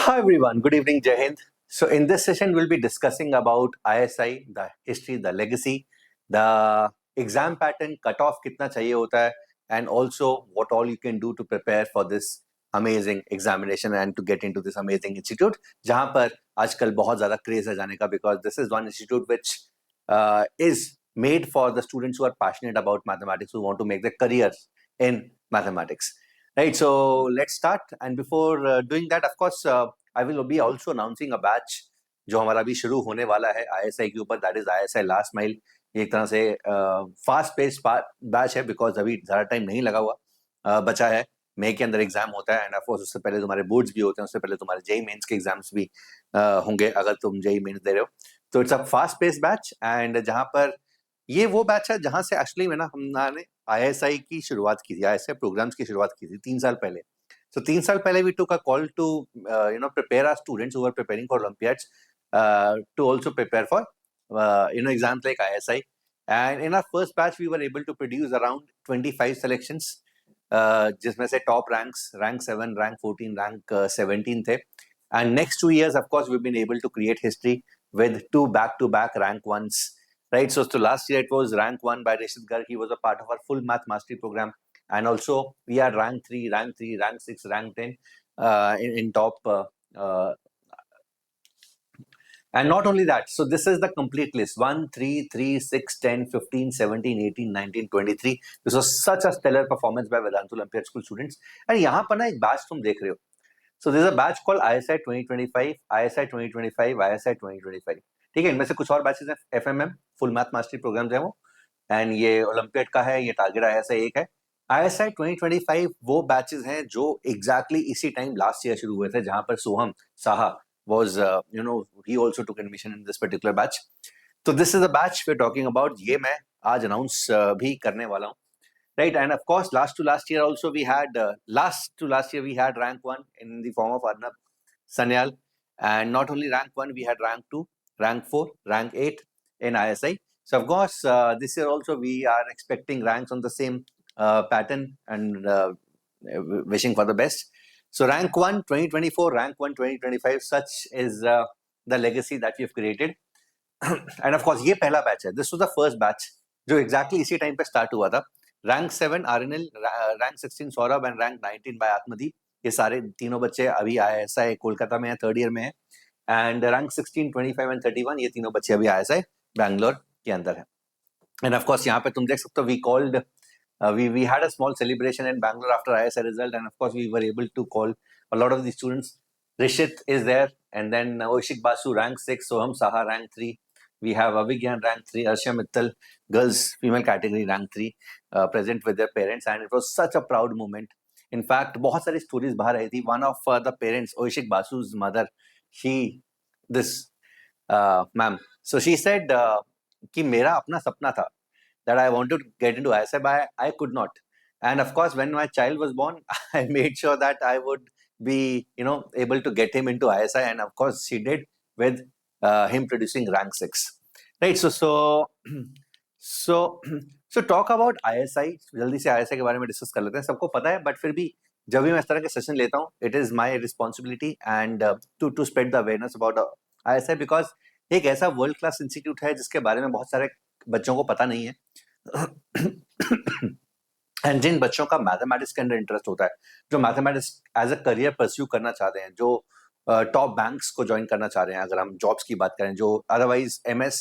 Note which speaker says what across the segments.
Speaker 1: Hi everyone, good evening, Jai Hind. So in this session, we'll be discussing about ISI, the history, the legacy, the exam pattern, cutoff कितना चाहिए होता है, and also what all you can do to prepare for this amazing examination and to get into this amazing institute, जहाँ पर आजकल बहुत ज़्यादा craze है जाने का, because this is one institute which is made for the students who are passionate about mathematics, who want to make their careers in mathematics. Right, so let's start. And before doing that, of course, I will be also announcing a batch जो हमारा अभी शुरू होने वाला है ISI के ऊपर, that is ISI last mile. ये एक तरह से फास्ट पेस बैच है, बिकॉज अभी ज़्यादा टाइम नहीं लगा हुआ बचा है. मई के अंदर एग्जाम होता है, एंड ऑफ कोर्स उससे पहले तुम्हारे बोर्ड्स भी होते हैं, उससे पहले तुम्हारे जेई मेंस के एग्जाम्स भी होंगे अगर तुम जेई मेंस दे रहे हो. तो it's a fast pace batch, and जहाँ पर ये वो बैच है जहाँ से एक्चुअली में ना हमने ISI की शुरुआत की थी, ISI प्रोग्राम्स की शुरुआत की थी 3 साल पहले. So 3 साल पहले we took a call to prepare our students who were preparing for Olympiads to also prepare for exams like ISI. And in our first batch we were able to produce around 25 selections, जिसमें से top ranks, rank 7, rank 14, rank 17 थे. And next 2 years, of course, we've been able to create history with 2 back-to-back rank ones. Right, so last year it was rank 1 by Rishit Garg. He was a part of our full math mastery program, and also we had rank 3, rank 6, rank 10 in top. And not only that, so this is the complete list: 1, 3, 3, 6, 10, 15, 17, 18, 19, 23. This was such a stellar performance by Vedantu Olympiad School students. And यहाँ पर ना एक batch तुम देख रहे हो. So there's a batch called ISI 2025, ISI 2025, ISI 2025. ठीक है, इनमें से कुछ और बैचेस हैं. FMM full math mastery programs है वो, एंड ये ओलंपियाड का है, ये टारगेट ISI 1 है. ISI 2025 वो बैचेस हैं जो एग्जैक्टली इसी टाइम लास्ट ईयर शुरू हुए थे, जहां पर सोहम Saha was he also took admission in this particular batch. So this is the batch we're talking about. ये मैं आज announce भी करने वाला हूँ. Right, and of course, last year also we had we had rank 1 in the form of Arnab Sanyal, and not only rank 1, we had rank 2, rank 4, rank 8 in ISI. So of course, this year also we are expecting ranks on the same pattern, and wishing for the best. So rank 1 2024, rank 1 2025, such is the legacy that we've created. And of course, ये पहला batch है. This was the first batch जो exactly इसी time पे start हुआ था. Rank 7 RNL, rank 16 Saurabh, and rank 19 by Atmadeep. ये सारे तीनों बच्चे अभी ISI कोलकाता में है, थर्ड ईयर में है. And rank 16, 25 and 31, ये तीनों बच्चे अभी ISI बैंगलोर के अंदर है. And of course, यहाँ पे तुम देख सकते हो, we called, we had a small celebration in Bangalore after ISI result, and of course we were able to call a lot of the students. Rishit is there, and then Oishik Basu rank 6, Soham Saha rank 3. We have Avigyan rank 3, Arshia Mittal, girls female category rank 3, present with their parents, and it was such a proud moment. In fact, बहुत सारी stories बाहर आई थी. One of the parents, Oishik Basu's mother, ma'am, so she said कि मेरा अपना सपना था, that I wanted to get into ISI, but I could not. And of course, when my child was born, I made sure that I would be, able to get him into ISI, and of course, she did, with him producing rank 6. Right. So talk about ISI. जल्दी से ISI के बारे में discuss कर लेते हैं. सबको पता है, बट फिर भी जब भी मैं इस तरह के सेशन लेता हूँ, it is my responsibility and to spread the awareness about ISI, because एक ऐसा वर्ल्ड क्लास इंस्टीट्यूट है जिसके बारे में बहुत सारे बच्चों को पता नहीं है. एंड जिन बच्चों का मैथमेटिक्स के अंदर इंटरेस्ट होता है, जो mathematics as a career pursue करना चाहते हैं, जो टॉप बैंक्स को ज्वाइन करना चाह रहे हैं, अगर हम जॉब्स की बात करें, जो अदरवाइज MS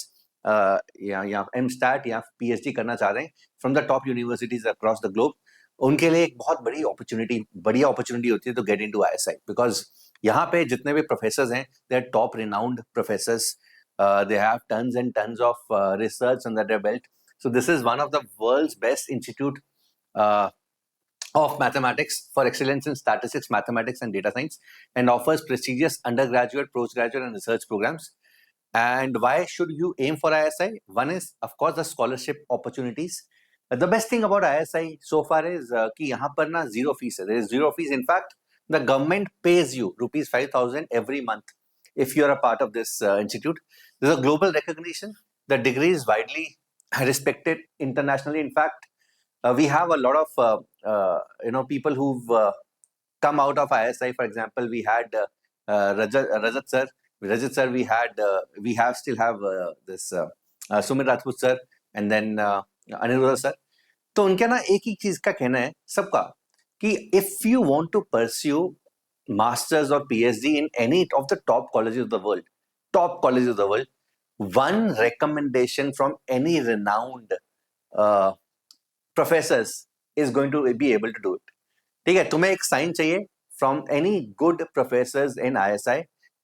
Speaker 1: या MStat या PhD करना चाह रहे हैं from the top universities across the globe, उनके लिए एक बहुत बढ़िया अपॉर्चुनिटी होती है to get into ISI, because यहाँ पे जितने भी प्रोफेसर्स हैं, they are top renowned professors. They have tons and tons of research under their belt. So this is one of the world's best institute of mathematics for excellence in statistics, mathematics, and data science, and offers prestigious undergraduate, postgraduate, and research programs. And why should you aim for ISI? One is, of course, the scholarship opportunities. The best thing about ISI so far is कि यहाँ पर ना zero fees है. There is zero fees. In fact, the government pays you rupees 5,000 every month if you are a part of this institute. There's a global recognition. The degree is widely respected internationally. In fact, we have a lot of people who've come out of ISI. For example, we had Rajat sir, we have still have this Sumit Rajput sir, and then Aniruddha sir. तो उनका ना एक ही चीज का कहना है सबका कि if you want to pursue masters और PhD in any of the top colleges of the world, one recommendation from any renowned professors is going to be able to do it. ठीक है, तुम्हें एक साइन चाहिए from any good professors in ISI,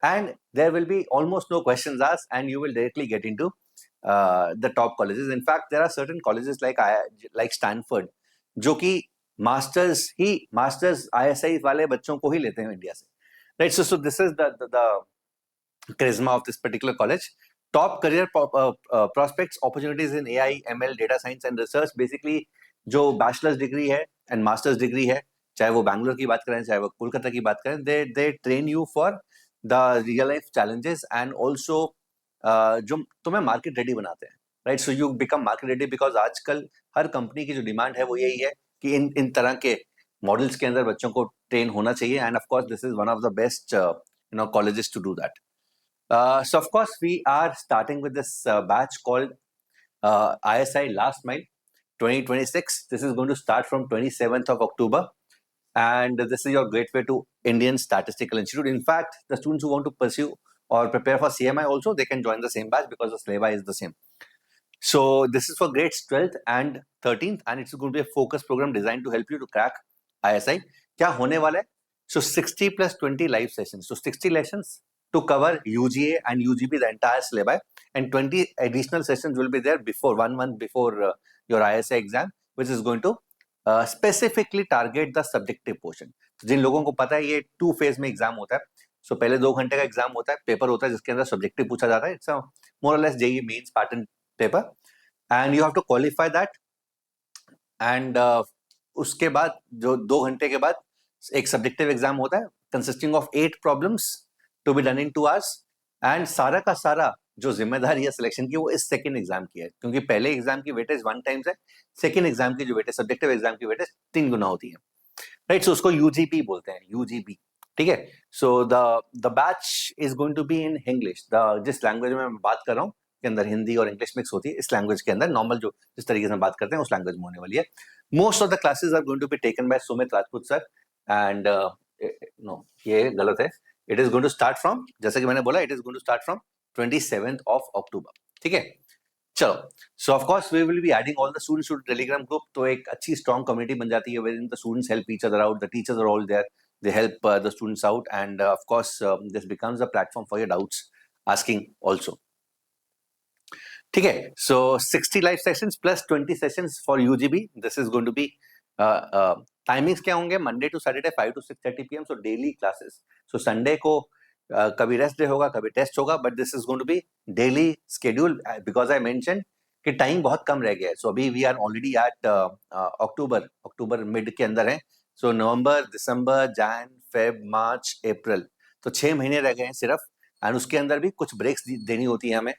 Speaker 1: and there will be almost no questions asked, and you will directly get into the top colleges. In fact, there are certain colleges like Stanford जो कि masters ISI वाले बच्चों को ही लेते हैं India से, right? So this is the charisma of this particular college. Top career prospects, opportunities in AI, ML, data science and research. Basically जो bachelors degree है एंड मास्टर्स डिग्री है, चाहे वो बैंगलोर की बात करें चाहे वो कोलकाता की बात करें, they train you for the real life challenges and also जो तुम्हें मार्केट रेडी बनाते हैं, right? So you become market ready because आजकल हर कंपनी की जो डिमांड है वो यही है कि इन तरह के मॉडल्स के अंदर बच्चों को ट्रेन होना चाहिए, end of course this is one of the best colleges to do that. So of course we are starting with this batch called ISI Last Mile 2026. This is going to start from 27th of October, and this is your gateway to Indian Statistical Institute. In fact, the students who want to pursue or prepare for CMI also, they can join the same batch because the syllabus is the same. So this is for grades 12th and 13th, and it's going to be a focus program designed to help you to crack ISI. क्या होने वाला है? So 60 plus 20 live sessions. So 60 lessons to cover UGA and UGB, the entire syllabus, and 20 additional sessions will be there before 1 month before your ISI exam, which is going to specifically target the subjective portion. So, जिन लोगों को पता है ये 2 phase में exam होता है, so पहले 2 घंटे का एग्जाम होता है, पेपर होता है जिसके अंदर सब्जेक्टिव पूछा जाता है, it's more or less JEE means pattern paper, and you have to qualify that, and उसके बाद जो 2 घंटे के बाद एक सब्जेक्टिव एग्जाम होता है consisting of 8 problems to be done in 2 hours, and सारा का सारा जो जिम्मेदारी है सिलेक्शन की वो इस सेकंड एग्जाम की है, क्योंकि पहले एग्जाम की वेटेज 1 टाइम्स है, सेकंड एग्जाम की जो वेटेज सब्जेक्टिव एग्जाम की वेटेज 3 गुना होती है, राइट? सो उसको यूजीपी बोलते हैं, यूजीपी, ठीक है? So the batch is going to be in English, जिस लैंग्वेज में मैं बात कर रहा हूँ के अंदर हिंदी और इंग्लिश मिक्स होती है, इस लैंग्वेज के अंदर नॉर्मल जो जिस तरीके से बात करते हैं उस लैंग्वेज में होने वाली है. Most of the classes are going to be taken by Sumit Rajput sir, and no ये गलत है, it is going to start from, जैसे कि मैंने बोला, it is going to start from 27th of October. ठीक है, चलो. So of course we will be adding all the students to Telegram group, तो एक अच्छी स्ट्रॉन्ग कम्युनिटी बन जाती है where in the students help each other out, the teachers are all there, they help the students out, and of course this becomes a platform for your doubts asking also. ठीक है, so 60 live sessions plus 20 sessions for UGB. This is going to be timings क्या होंगे? Monday to Saturday 5 to 6:30 PM, so daily classes. So Sunday को कभी rest day होगा, कभी test होगा, but this is going to be daily schedule because I mentioned कि time बहुत कम रह गया है. So अभी we are already at October mid के अंदर है. So नवंबर, दिसंबर, जैन, फेब, मार्च, अप्रैल, तो 6 महीने रह गए हैं सिर्फ, एंड उसके अंदर भी कुछ ब्रेक्स देनी होती है हमें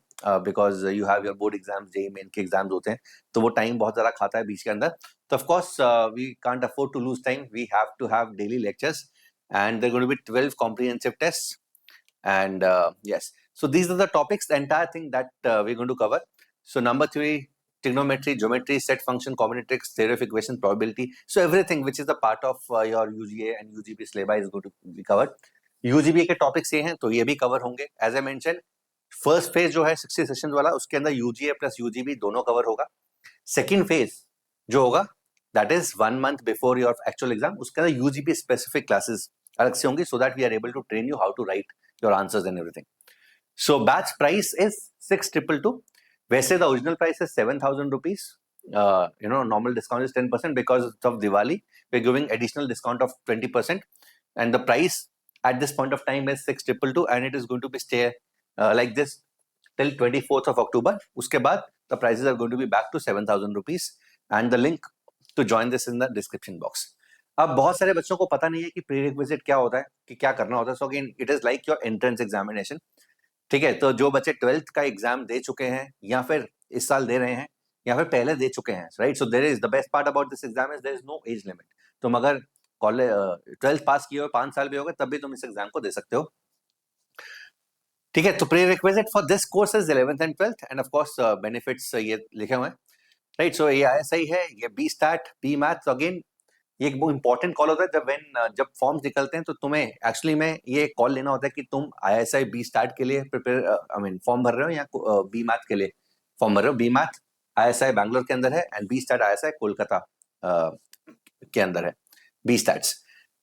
Speaker 1: because you have your board exams, JEE main के एग्जाम्स होते हैं, तो वो टाइम बहुत ज़्यादा खाता है बीच के अंदर. तो of course we can't afford to lose time, we have to have daily lectures, and they're going to be 12 comprehensive tests, and yes, so these are the topics, the entire thing that we're going to cover. So number 3, trigonometry, geometry, set function, combinatorics, theory of equation, probability, so everything which is a part of your UGA and UGB syllabus is going to be covered. UGB के topics ये हैं तो ये भी cover होंगे. As I mention, first phase जो है 60 sessions वाला, उसके अंदर UGA प्लस UGB दोनों कवर होगा. सेकेंड फेज जो होगा that is 1 month before your actual exam, उसके अंदर UGB स्पेसिफिक क्लासेस अलग से होंगी, so that we are able to train you how to write your answers and everything. So batch price is 6,222. वैसे the original price is 7,000 rupees. Normal discount is 10% because of Diwali. We're giving additional discount of 20%, and the price at this point of time is 6,222, and it is going to be stay like this till 24th of October. उसके बाद the prices are going to be back to 7,000 rupees, and the link to join this in the description box. अब बहुत सारे बच्चों को पता नहीं है कि प्रीरिक्विजिट क्या होता है, कि क्या करना होता है. So again it is like your entrance examination. ठीक है, तो जो बच्चे 12th का एग्जाम दे चुके हैं या फिर इस साल दे रहे हैं या फिर पहले दे चुके हैं, right? So there is the best part about this exam is there is no age limit. तुम अगर कॉलेज 12th पास किए हो, 5 साल भी हो गए, तब भी तुम इस एग्जाम को दे सकते हो. ठीक है, तो pre requisite for this course is 11th and 12th end of course benefits ये लिखे हुए हैं, राइट। सो ये ISI है, ये B stat B maths. Again ये एक बहुत इंपॉर्टेंट कॉल होता है जब फॉर्म्स निकलते हैं, तो तुम्हें एक्चुअली में ये कॉल लेना होता है कि तुम ISI बी स्टार्ट के लिए प्रिपेयर आई मीन फॉर्म भर रहे हो या बी मैथ के लिए फॉर्म भर रहे हो। बी मैथ ISI बैंगलोर के अंदर है and B stat ISI Kolkata के अंदर है, बी स्टार्ट्स।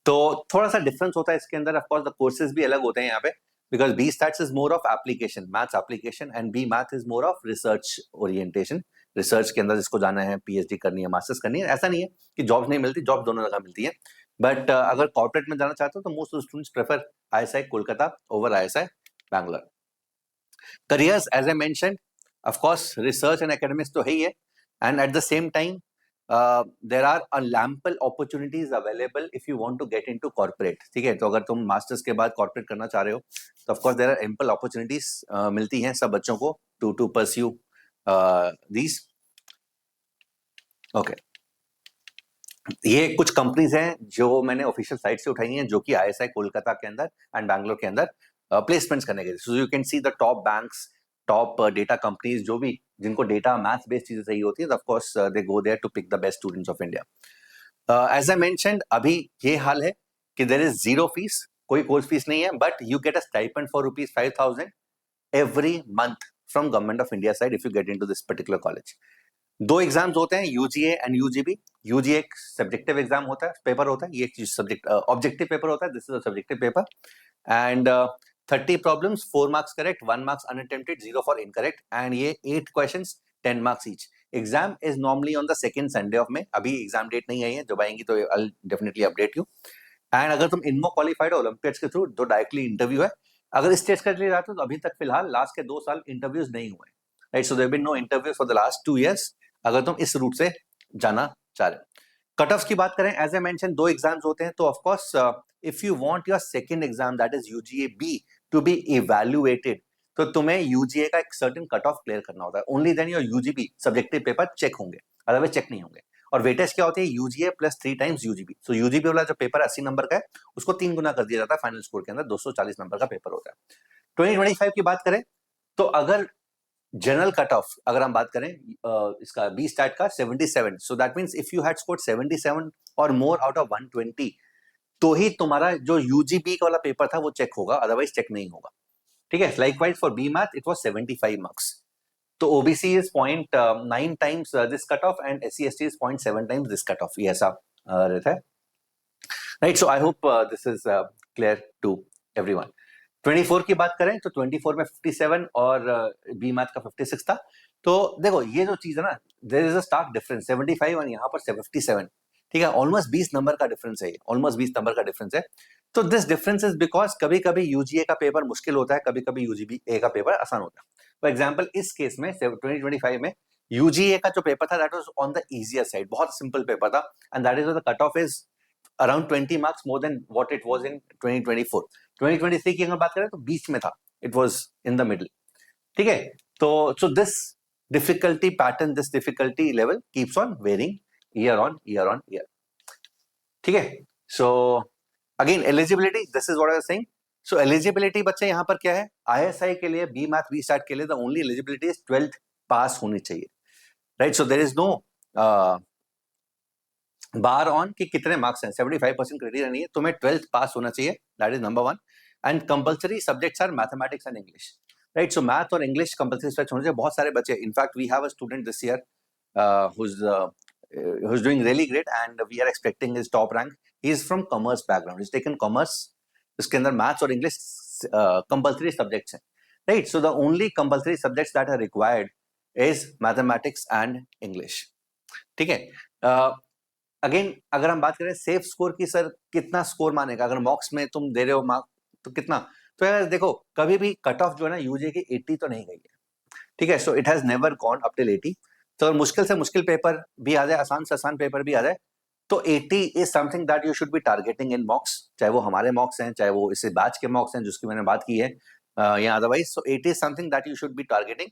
Speaker 1: तो थोड़ा सा डिफरेंस होता है इसके अंदर, ऑफ कोर्स द कोर्सेज भी अलग होते हैं यहाँ पे, because B stats is more of application, maths application, and B math is more of research orientation. Research के अंदर जिसको जाना है, PhD करनी है, मास्टर्स करनी है, ऐसा नहीं है कि जॉब्स नहीं मिलती, जॉब दोनों जगह मिलती है। बट अगर कॉर्पोरेट में जाना चाहते हो तो most of students prefer ISI Kolkata over ISI Bangalore. Careers as I mentioned, of course research and academics तो है ही है, and at the same time there are ample opportunities available if you want to get into corporate। ठीक है, तो अगर तुम masters के बाद कॉर्पोरेट करना चाह रहे हो तो of course there are ample opportunities मिलती हैं सब बच्चों को to pursue these। ओके, ये कुछ कंपनीज हैं जो मैंने ऑफिशियल साइट से उठाई हैं, जो कि ISI कोलकाता के अंदर एंड बैंगलोर के अंदर प्लेसमेंट्स करने के लिए। So you can see the top banks, top data companies, जो भी जिनको डेटा मैथ्स बेस्ड चीजें चाहिए होती है, of course they go there to pick the best students of India. As I mentioned, अभी ये हाल है कि देयर इज जीरो फीस, कोई कोर्स फीस नहीं है, but you get a stipend for ₹5,000 every month from government of India side if you get into this particular college. दो exams होते हैं, UGA एंड UGB। UGA एक subjective exam होता है, paper होता है, ये सब्जेक्ट ऑब्जेक्टिव पेपर होता है, this is a subjective paper, and 30 problems, 4 marks correct, 1 marks unattempted, 0 for incorrect, and ये 8 questions, 10 marks each. Exam is normally on the second Sunday of May. अभी exam date नहीं आई है, जब आएंगी तो I definitely update you. And अगर तुम इनमो qualified हो ओलंपियाड्स के थ्रू तो डायरेक्टली इंटरव्यू है। अगर इस स्टेज के लिए जाते हो तो अभी तक फिलहाल लास्ट के 2 साल इंटरव्यूज नहीं हुए, right. So there been no interviews for the last 2 years अगर तुम इस रूट से जाना चाह रहे हो। कट ऑफ की बात करें, एज ए मेंशन 2 एग्जाम्स होते हैं, तो of course if you want your second exam that is UGA B to be evaluated, तो तुम्हें UGA का एक सर्टेन कट ऑफ क्लियर करना होता है, only then your UGB subjective paper check होंगे, अदरवाइज चेक नहीं होंगे। और वेटेज क्या होती है, UGA प्लस 3 टाइम्स UGB। सो UGB वाला जो पेपर 80 नंबर का है, उसको 3 गुना कर दिया जाता है फाइनल स्कोर के अंदर, 240 नंबर का पेपर होता है। 2025 की बात करें तो अगर जनरल कट ऑफ अगर हम बात करें इसका बी स्टार्ट का 77, so that means if you had scored 77 और मोर आउट ऑफ 120, तो ही तुम्हारा जो UGB का वाला पेपर था वो चेक होगा, अदरवाइज चेक नहीं होगा। ठीक है, likewise for B math it was 75 marks. तो OBC is 0.9 times this cut off and SC ST is 0.7 times this cut off, ये ऐसा रहता है, right. So I hope this is clear to everyone. 24 की बात करें तो 24 में 57 और बी मैथ का 56 था। तो देखो ये जो चीज है ना, there is a stark difference, 75 और यहाँ पर 57। ठीक है, ऑलमोस्ट 20 नंबर का डिफरेंस है, ऑलमोस्ट 20 नंबर का डिफरेंस है। तो दिस डिफरेंस इज बिकॉज कभी कभी UGA का पेपर मुश्किल होता है, कभी कभी UGBA का पेपर आसान होता है। फॉर एग्जाम्पल इस केस में 2025 में UGA का जो पेपर था that was on the easier side, बहुत सिंपल पेपर था, and that is the cut off is around 20 marks more than what it was इन 2024। 2023 की अगर बात करें तो बीच में था, it was in the middle. ठीक है, तो so this difficulty pattern, this difficulty level keeps on varying year on year on year. ठीक है, so again eligibility, this is what I was saying. So eligibility बच्चे यहाँ पर क्या है, ISI के लिए बी मैथ बी स्टार्ट के लिए the only eligibility is 12th pass होनी चाहिए, right. So there is no bar on कि कितने मार्क्स हैं, 75% क्राइटेरिया नहीं है, तुम्हें 12th पास होना चाहिए, that is number 1। And compulsory subjects are mathematics and English, right. So math और इंग्लिश कंपल्सरी सब्जेक्ट होने चाहिए। बहुत सारे बच्चे, in fact we have a student this year who's doing really great and we are expecting his top rank. He is from commerce background, he's taken commerce, इसके अंदर maths और English compulsory subjects हैं, right. So the only compulsory subjects that are required is mathematics and English. ठीक है, again अगर हम बात करें सेफ स्कोर की, सर कितना स्कोर मानेगा, अगर मॉक्स में तुम दे रहे हो मार्क तो कितना, तो यार देखो कभी भी कट ऑफ जो है ना UGA की 80 तो नहीं गई है। ठीक है, so it has never gone up till 80। तो अगर मुश्किल से मुश्किल पेपर भी आ जाए, आसान से आसान पेपर भी आ जाए, तो 80 is something that you should be targeting इन मॉक्स, चाहे वो हमारे मॉक्स हैं, चाहे वो इस बैच के मॉक्स हैं जिसकी मैंने बात की है या otherwise. So 80 is something that you should be targeting.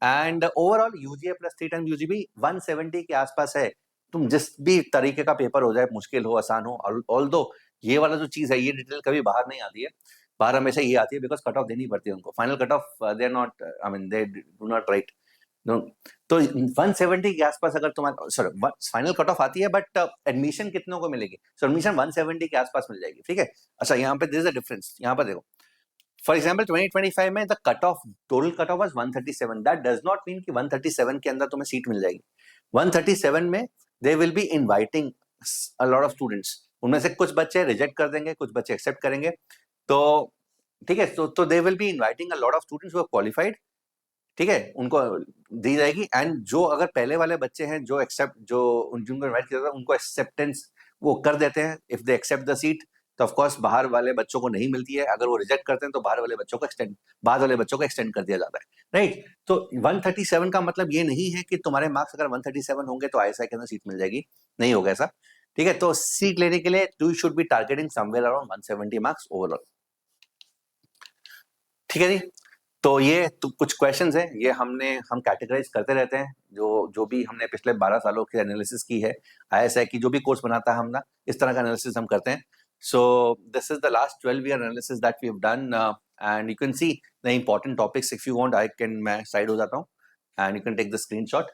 Speaker 1: And overall UGA plus 3 times UGB 170 के आसपास है। तुम जिस भी तरीके का पेपर हो जाए, मुश्किल हो आसान हो, ऑल्दो ये वाला जो चीज है ये डिटेल कभी बाहर नहीं आती है, बाहर हमेशा ये आती है बिकॉज कट ऑफ देनी पड़ती है उनको, final cut off they are not, I mean they do not right. तो 170 के आसपास अगर तुम्हारा सॉरी फाइनल कट ऑफ आती है, बट एडमिशन कितनों को मिलेगी? सो एडमिशन 170 के आसपास मिल जाएगी, ठीक है। अच्छा यहाँ पे दिस इज अ डिफरेंस, यहाँ पर देखो फॉर एग्जाम्पल 2025 में the cut off total cut off was 137, that does not mean कि 137 के अंदर तुम्हें सीट मिल जाएगी। 137 में they will be inviting a lot of students, उनमें से कुछ बच्चे रिजेक्ट कर देंगे, कुछ बच्चे एक्सेप्ट करेंगे, तो ठीक है। तो they will be inviting a lot of students who have qualified, ठीक है, उनको दी जाएगी। एंड जो अगर पहले वाले बच्चे हैं जो एक्सेप्ट, जो जिनको इनवाइट किया था उनको एक्सेप्टेंस वो कर देते हैं, if they accept the seat, तो ऑफ कोर्स बाहर वाले बच्चों को नहीं मिलती है। अगर वो रिजेक्ट करते हैं तो बाहर वाले बच्चों को एक्सटेंड कर दिया जाता है, राइट। तो 137 का मतलब ये नहीं है कि तुम्हारे मार्क्स अगर 137 होंगे तो आईएसआई के अंदर सीट मिल जाएगी, नहीं होगा ऐसा, ठीक है। तो सीट लेने के लिए you should be targeting somewhere around 170 marks overall, ठीक है जी। तो ये तो कुछ क्वेश्चंस हैं, ये हम कैटेगराइज करते रहते हैं, जो भी हमने पिछले 12 सालों की एनालिसिस की है, आईएसआई की जो भी कोर्स बनाता है हमने, इस तरह का एनालिसिस हम करते हैं। So this is the last 12 year analysis that we have done, and you can see the important topics if you want, मैं साइड हो जाता हूँ and you can take the screenshot.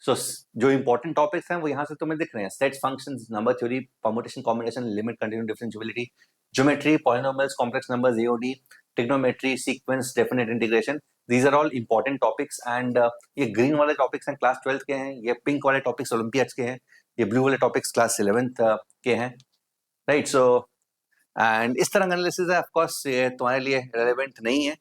Speaker 1: So जो इंपॉर्टेंट टॉपिक्स हैं वो यहाँ से तुम्हें दिख रहे हैं, sets, functions, number theory, permutation, combination, limit, continuity, differentiability, geometry, polynomials, complex numbers, AOD, trigonometry, sequence, definite integration, these are all important topics। and ये ग्रीन वाले टॉपिक्स हैं क्लास 12th के हैं, ये पिंक वाले टॉपिक्स ओलंपियाड्स के हैं, ये ब्लू वाले टॉपिक्स क्लास 11th के हैं, राइट। सो एंड इस तरह का एनालिसिस है, ऑफ कोर्स ये तुम्हारे लिए रेलेवेंट नहीं है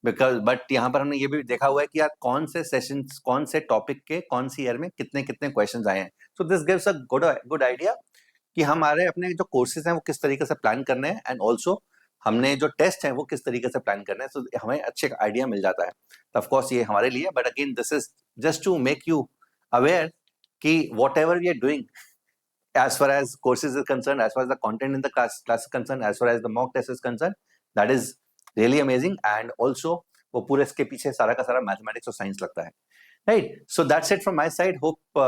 Speaker 1: बिकॉज, बट यहाँ पर हमने ये भी देखा हुआ है कि यार कौन से सेशंस, कौन से टॉपिक के कौन सी ईयर में कितने कितने क्वेश्चंस आए हैं। So this gives a good idea कि हमारे अपने जो कोर्सेज हैं वो किस तरीके से प्लान करने हैं, एंड ऑल्सो हमने जो टेस्ट हैं वो किस तरीके से प्लान करने हैं, तो हमें अच्छे आइडिया मिल जाता है। ऑफ कोर्स ये हमारे लिए, but again this is just to make you aware कि whatever we are doing as far as courses is concerned, as far as the content in the class is concerned, as far as the mock test is concerned, that is really amazing। and also वो पूरे इसके पीछे सारा का सारा mathematics और science लगता है, right? So that's it from my side, hope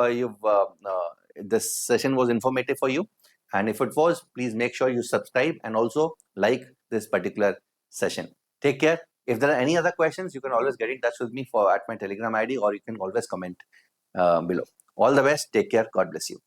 Speaker 1: this session was informative for you, and if it was, please make sure you subscribe and also like this particular session. Take care. If there are any other questions, you can always get in touch with me at my Telegram ID, or you can always comment below. All the best. Take care. God bless you.